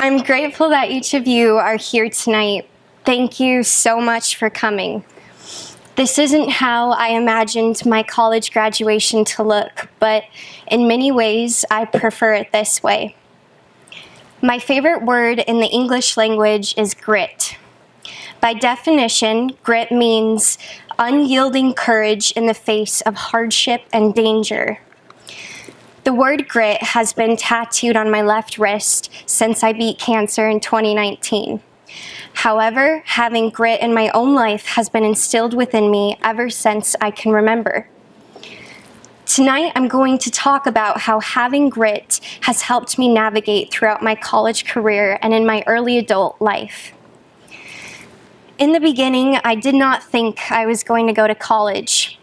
I'm grateful that each of you are here tonight. Thank you so much for coming. This isn't how I imagined my college graduation to look, but in many ways, I prefer it this way. My favorite word in the English language is grit. By definition, grit means unyielding courage in the face of hardship and danger. The word grit has been tattooed on my left wrist since I beat cancer in 2019. However, having grit in my own life has been instilled within me ever since I can remember. Tonight, I'm going to talk about how having grit has helped me navigate throughout my college career and in my early adult life. In the beginning, I did not think I was going to go to college.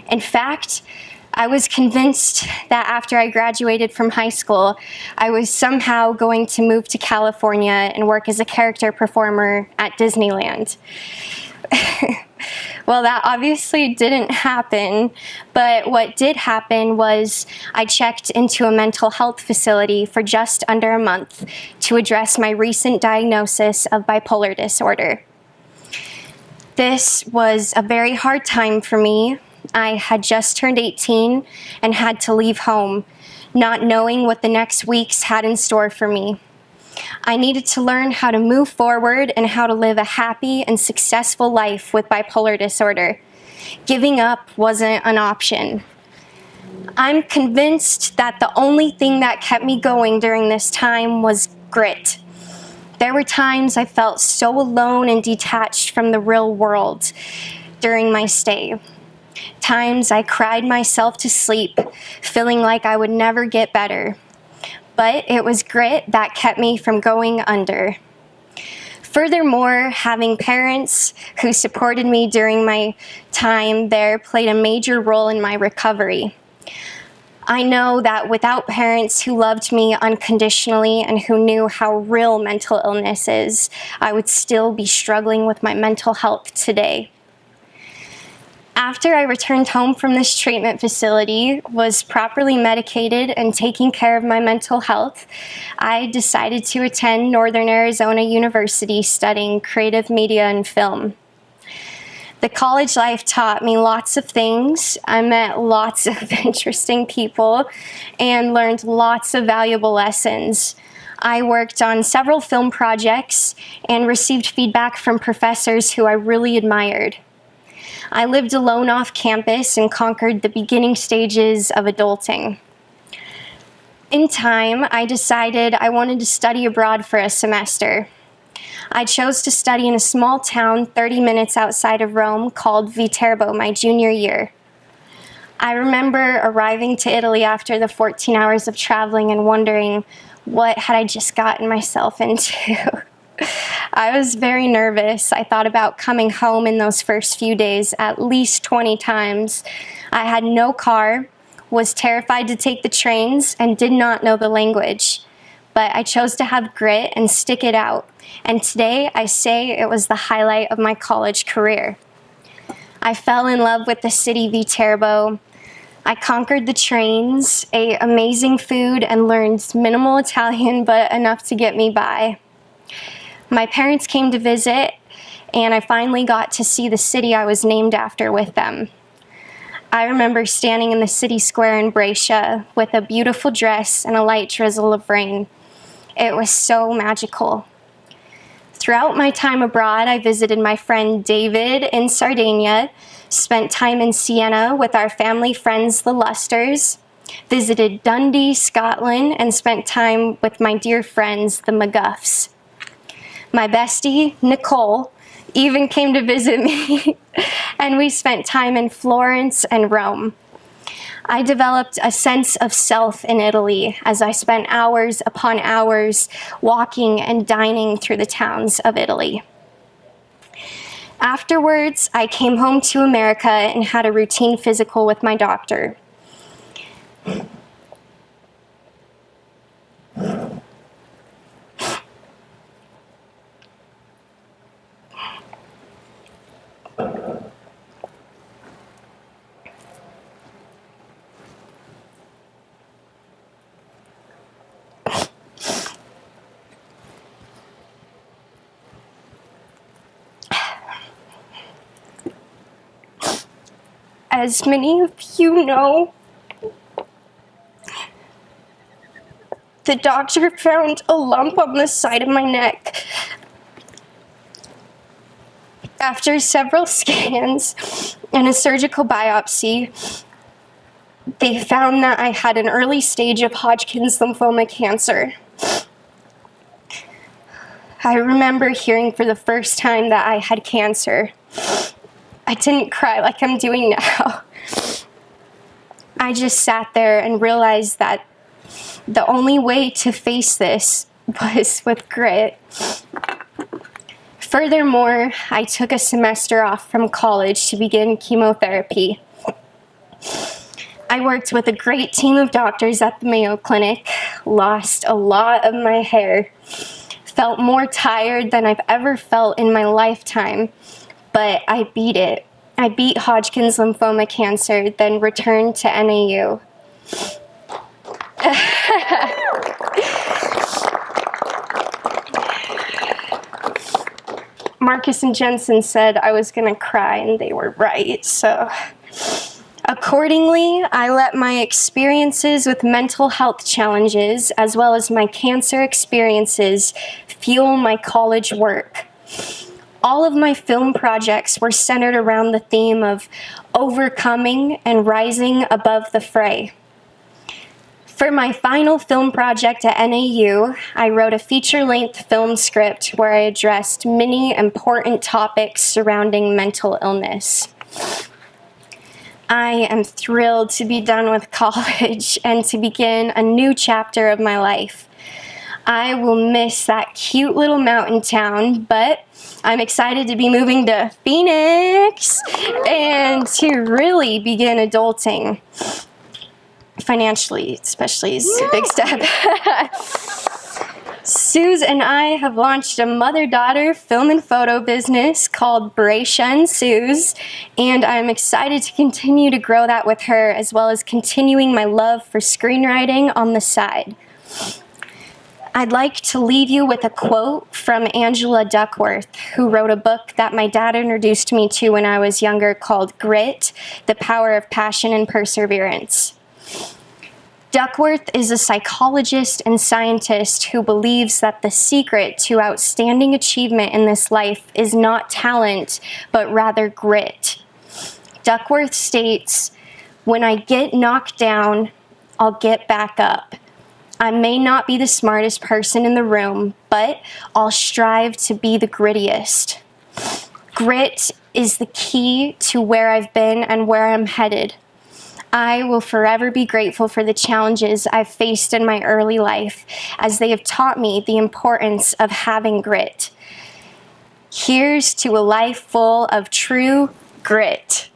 In fact, I was convinced that after I graduated from high school, I was somehow going to move to California and work as a character performer at Disneyland. Well, that obviously didn't happen, but what did happen was I checked into a mental health facility for just under a month to address my recent diagnosis of bipolar disorder. This was a very hard time for me. I had just turned 18 and had to leave home, not knowing what the next weeks had in store for me. I needed to learn how to move forward and how to live a happy and successful life with bipolar disorder. Giving up wasn't an option. I'm convinced that the only thing that kept me going during this time was grit. There were times I felt so alone and detached from the real world during my stay. Times I cried myself to sleep, feeling like I would never get better. But it was grit that kept me from going under. Furthermore, having parents who supported me during my time there played a major role in my recovery. I know that without parents who loved me unconditionally and who knew how real mental illness is, I would still be struggling with my mental health today. After I returned home from this treatment facility, was properly medicated and taking care of my mental health, I decided to attend Northern Arizona University studying creative media and film. The college life taught me lots of things. I met lots of interesting people and learned lots of valuable lessons. I worked on several film projects and received feedback from professors who I really admired. I lived alone off campus and conquered the beginning stages of adulting. In time, I decided I wanted to study abroad for a semester. I chose to study in a small town 30 minutes outside of Rome called Viterbo my junior year. I remember arriving to Italy after the 14 hours of traveling and wondering, what had I just gotten myself into? I was very nervous. I thought about coming home in those first few days at least 20 times. I had no car, was terrified to take the trains, and did not know the language. But I chose to have grit and stick it out. And today I say it was the highlight of my college career. I fell in love with the city Viterbo. I conquered the trains, ate amazing food, and learned minimal Italian, but enough to get me by. My parents came to visit, and I finally got to see the city I was named after with them. I remember standing in the city square in Brescia with a beautiful dress and a light drizzle of rain. It was so magical. Throughout my time abroad, I visited my friend David in Sardinia, spent time in Siena with our family friends, the Lusters, visited Dundee, Scotland, and spent time with my dear friends, the McGuffs. My bestie, Nicole, even came to visit me, and we spent time in Florence and Rome. I developed a sense of self in Italy as I spent hours upon hours walking and dining through the towns of Italy. Afterwards, I came home to America and had a routine physical with my doctor. As many of you know, the doctor found a lump on the side of my neck. After several scans and a surgical biopsy, they found that I had an early stage of Hodgkin's lymphoma cancer. I remember hearing for the first time that I had cancer. I didn't cry like I'm doing now. I just sat there and realized that the only way to face this was with grit. Furthermore, I took a semester off from college to begin chemotherapy. I worked with a great team of doctors at the Mayo Clinic, lost a lot of my hair, felt more tired than I've ever felt in my lifetime, but I beat it. I beat Hodgkin's lymphoma cancer, then returned to NAU. Marcus and Jensen said I was gonna cry, and they were right, so. Accordingly, I let my experiences with mental health challenges, as well as my cancer experiences, fuel my college work. All of my film projects were centered around the theme of overcoming and rising above the fray. For my final film project at NAU, I wrote a feature-length film script where I addressed many important topics surrounding mental illness. I am thrilled to be done with college and to begin a new chapter of my life. I will miss that cute little mountain town, but I'm excited to be moving to Phoenix and to really begin adulting. Financially, especially, is a big step. Suze and I have launched a mother-daughter film and photo business called Brescia and Suze, and I'm excited to continue to grow that with her, as well as continuing my love for screenwriting on the side. I'd like to leave you with a quote from Angela Duckworth, who wrote a book that my dad introduced me to when I was younger called Grit, The Power of Passion and Perseverance. Duckworth is a psychologist and scientist who believes that the secret to outstanding achievement in this life is not talent, but rather grit. Duckworth states, "When I get knocked down, I'll get back up. I may not be the smartest person in the room, but I'll strive to be the grittiest." Grit is the key to where I've been and where I'm headed. I will forever be grateful for the challenges I've faced in my early life, as they have taught me the importance of having grit. Here's to a life full of true grit.